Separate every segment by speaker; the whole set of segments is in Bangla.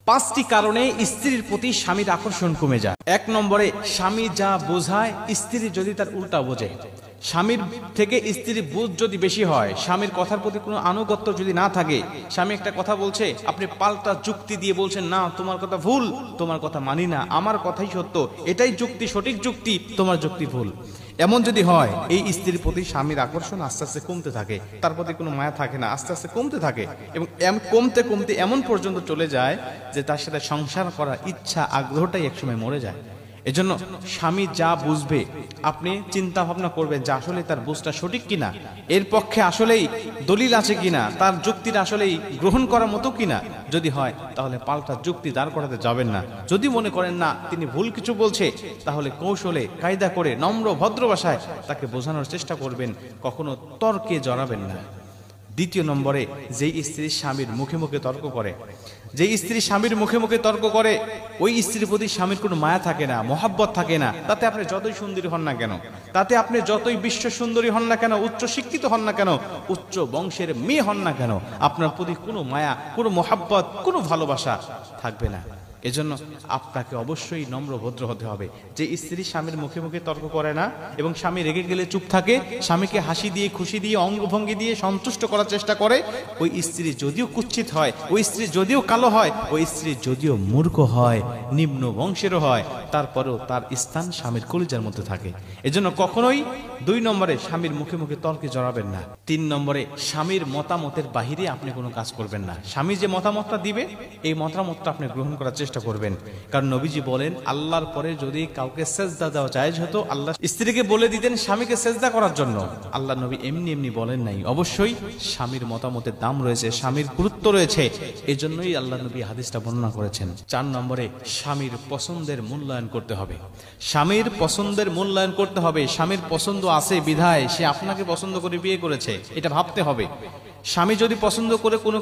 Speaker 1: পাঁচটি কারণে স্ত্রীর প্রতি স্বামীর আকর্ষণ কমে যায়। এক নম্বরে, স্বামী যা বোঝায় স্ত্রী যদি তার উল্টা বোঝে। স্বামীর থেকে স্ত্রীর বুঝ যদি বেশি হয়, স্বামীর কথার প্রতি কোনো আনুগত্য যদি না থাকে, স্বামী একটা কথা বলছে, আপনি পাল্টা যুক্তি দিয়ে বলছেন না তোমার কথা ভুল, তোমার কথা মানি না, আমার কথাই সত্য, এটাই যুক্তি, সঠিক যুক্তি, তোমার যুক্তি ভুল, এমন যদি হয়, এই স্ত্রীর প্রতি স্বামীর আকর্ষণ আস্তে আস্তে কমতে থাকে, তার প্রতি কোনো মায়া থাকে না, আস্তে আস্তে কমতে থাকে এবং কমতে কমতে এমন পর্যন্ত চলে যায় যে তার সাথে সংসার করার ইচ্ছা আগ্রহটাই একসময় মরে যায়। এজন্য স্বামী যা বুঝবে আপনি চিন্তা ভাবনা করবেন যে আসলে তার বুঝটা সঠিক কিনা, এর পক্ষে আসলেই দলিল আছে কিনা, তার যুক্তিটা আসলেই গ্রহণ করার মতো কিনা। যদি হয় তাহলে পাল্টা যুক্তি দাঁড় করাতে যাবেন না। যদি মনে করেন না তিনি ভুল কিছু বলছে, তাহলে কৌশলে কায়দা করে নম্র ভদ্র ভাষায় তাকে বোঝানোর চেষ্টা করবেন, কখনো তর্কে জড়াবেন না। দ্বিতীয় নম্বরে, যেই স্ত্রী স্বামীর মুখে মুখে তর্ক করে, যে স্ত্রী স্বামীর মুখে মুখে তর্ক করে, ওই স্ত্রীর প্রতি স্বামীর কোনো মায়া থাকে না, মহাব্বত থাকে না। তাতে আপনি যতই সুন্দরী হন না কেন, তাতে আপনি যতই বিশ্ব সুন্দরী হন না কেন, উচ্চ শিক্ষিত হন না কেন, উচ্চ বংশের মেয়ে হন না কেন, আপনার প্রতি কোনো মায়া, কোনো মহাব্বত, কোনো ভালোবাসা থাকবে না। এজন্য আপনাকে অবশ্যই নম্র ভদ্র হতে হবে। যে স্ত্রী স্বামীর মুখে মুখে তর্ক করে না এবং স্বামী রেগে গেলে চুপ থাকে, স্বামীকে হাসি দিয়ে, খুশি দিয়ে, অঙ্গভঙ্গি দিয়ে সন্তুষ্ট করার চেষ্টা করে, ওই স্ত্রী যদিও কুৎসিত হয়, ওই স্ত্রী যদিও কালো হয়, ওই স্ত্রী যদিও মূর্খ হয়, নিম্ন বংশেরও হয়, তারপরেও তার স্থান স্বামীর কলিজার মধ্যে থাকে। এজন্য কখনোই দুই নম্বরে স্বামীর মুখে মুখে তর্কে জড়াবেন না। তিন নম্বরে, স্বামীর মতামতের বাহিরে আপনি কোনো কাজ করবেন না। স্বামী যে মতামতটা দিবে, এই মতামতটা আপনি গ্রহণ করার চেষ্টা করবেন। কারণ নবীজি বলেন, আল্লাহর পরে যদি কাউকে সেজদা দেওয়া জায়েজ হতো, আল্লাহ স্ত্রীকে বলে দিতেন স্বামীকে সেজদা করার জন্য। আল্লাহ নবী এমনি এমনি বলেন নাই। অবশ্যই স্বামীর মতামতের দাম রয়েছে, স্বামীর গুরুত্ব রয়েছে, এজন্যই আল্লাহ নবী হাদিসটা বর্ণনা করেছেন। চার নম্বরে, স্বামীর পছন্দের মূল্যায়ন করতে হবে। স্বামীর পছন্দের মূল্যায়ন করতে হবে। স্বামীর পছন্দ আছে বিধায় সে আপনাকে পছন্দ করে বিয়ে করেছে, এটা ভাবতে হবে। স্বামী যদি পছন্দ করে কোনো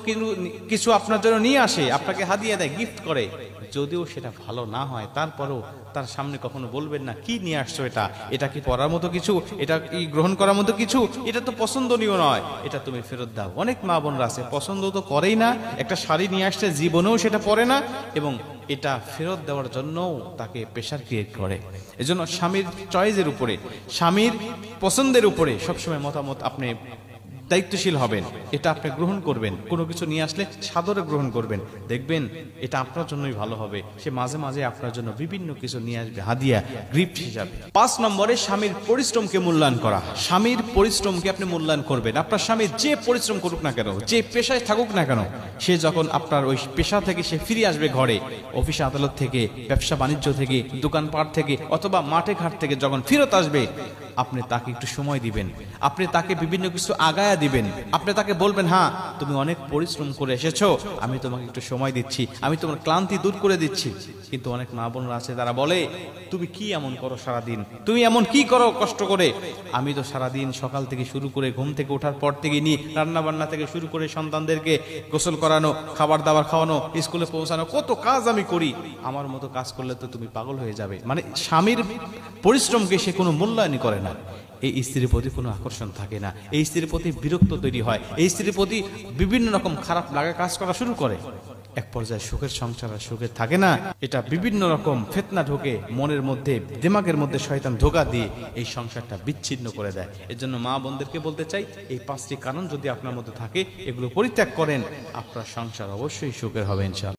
Speaker 1: কিছু আপনার জন্য নিয়ে আসে, আপনাকে হাদিয়া দেয়, গিফট করে, যদিও সেটা ভালো না হয়, তারপরেও তার সামনে কখনো বলবেন না কি নিয়ে আসছো, এটা কি পড়ার মতো কিছু, এটা কি গ্রহণ করার মতো কিছু, এটা তো পছন্দনীয় নয়, এটা তুমি ফেরত দাও। অনেক মা বোনরা আছে পছন্দ তো করেই না, একটা শাড়ি নিয়ে আসছে জীবনেও সেটা পরে না এবং এটা ফেরত দেওয়ার জন্য তাকে প্রেশার ক্রিয়েট করে। এজন্য স্বামীর চয়েসের উপরে, স্বামীর পছন্দের উপরে সবসময় মতামত আপনি দায়িত্বশীল হবেন, এটা আপনি গ্রহণ করবেন। কোনো কিছু নিয়ে আসলে সাদরে গ্রহণ করবেন, দেখবেন এটা আপনার জন্যই ভালো হবে। সে মাঝে মাঝে আপনার জন্য বিভিন্ন কিছু নিয়ে আসবে হাদিয়া, গিফট হিসাবে। 5 নম্বরে, স্বামীর পরিশ্রমকে মূল্যায়ন করা। স্বামীর পরিশ্রমকে আপনি মূল্যায়ন করবেন। আপনার স্বামী যে পরিশ্রম করুক না কেন, যে পেশায় থাকুক না কেন, সে যখন আপনার ওই পেশা থেকে সে ফিরে আসবে ঘরে, অফিস আদালত থেকে, ব্যবসা বাণিজ্য থেকে, দোকানপাট থেকে অথবা মাঠে ঘাট থেকে যখন ফেরত আসবে, আপনি তাকে একটু সময় দিবেন, আপনি তাকে বিভিন্ন কিছু আগায়া দিবেন, আপনি তাকে বলবেন, হ্যাঁ তুমি অনেক পরিশ্রম করে এসেছো, আমি তোমাকে একটু সময় দিচ্ছি, আমি তোমার ক্লান্তি দূর করে দিচ্ছি। কিন্তু অনেক মা বোনরা আছে তারা বলে, তুমি কি এমন করো সারাদিন, তুমি এমন কি করো কষ্ট করে, আমি তো সারাদিন সকাল থেকে শুরু করে ঘুম থেকে ওঠার পর থেকে নিয়ে রান্না বান্না থেকে শুরু করে সন্তানদেরকে গোসল করানো, খাবার দাবার খাওয়ানো, স্কুলে পৌঁছানো, কত কাজ আমি করি, আমার মতো কাজ করলে তো তুমি পাগল হয়ে যাবে। মানে স্বামীর পরিশ্রমকে সে কোনো মূল্যায়ন করে না। এই স্ত্রীর প্রতি কোনো আকর্ষণ থাকে না, এই স্ত্রীর প্রতি বিরক্ত তৈরি হয়, এই স্ত্রীর প্রতি বিভিন্ন রকম খারাপ লাগা কাজ করা শুরু করে। এক পর্যায়ে সুখের সংসার আর সুখের থাকে না। এটা বিভিন্ন রকম ফিতনা ঢোকে মনের মধ্যে, দিমাগের মধ্যে শয়তান ধোঁকা দিয়ে এই সংসারটা বিচ্ছিন্ন করে দেয়। এজন্য মা বোনদেরকে বলতে চাই, এই 5টি কারণ যদি আপনার মধ্যে থাকে, এগুলো পরিত্যাগ করেন, আপনার সংসার অবশ্যই সুখের হবে ইনশাআল্লাহ।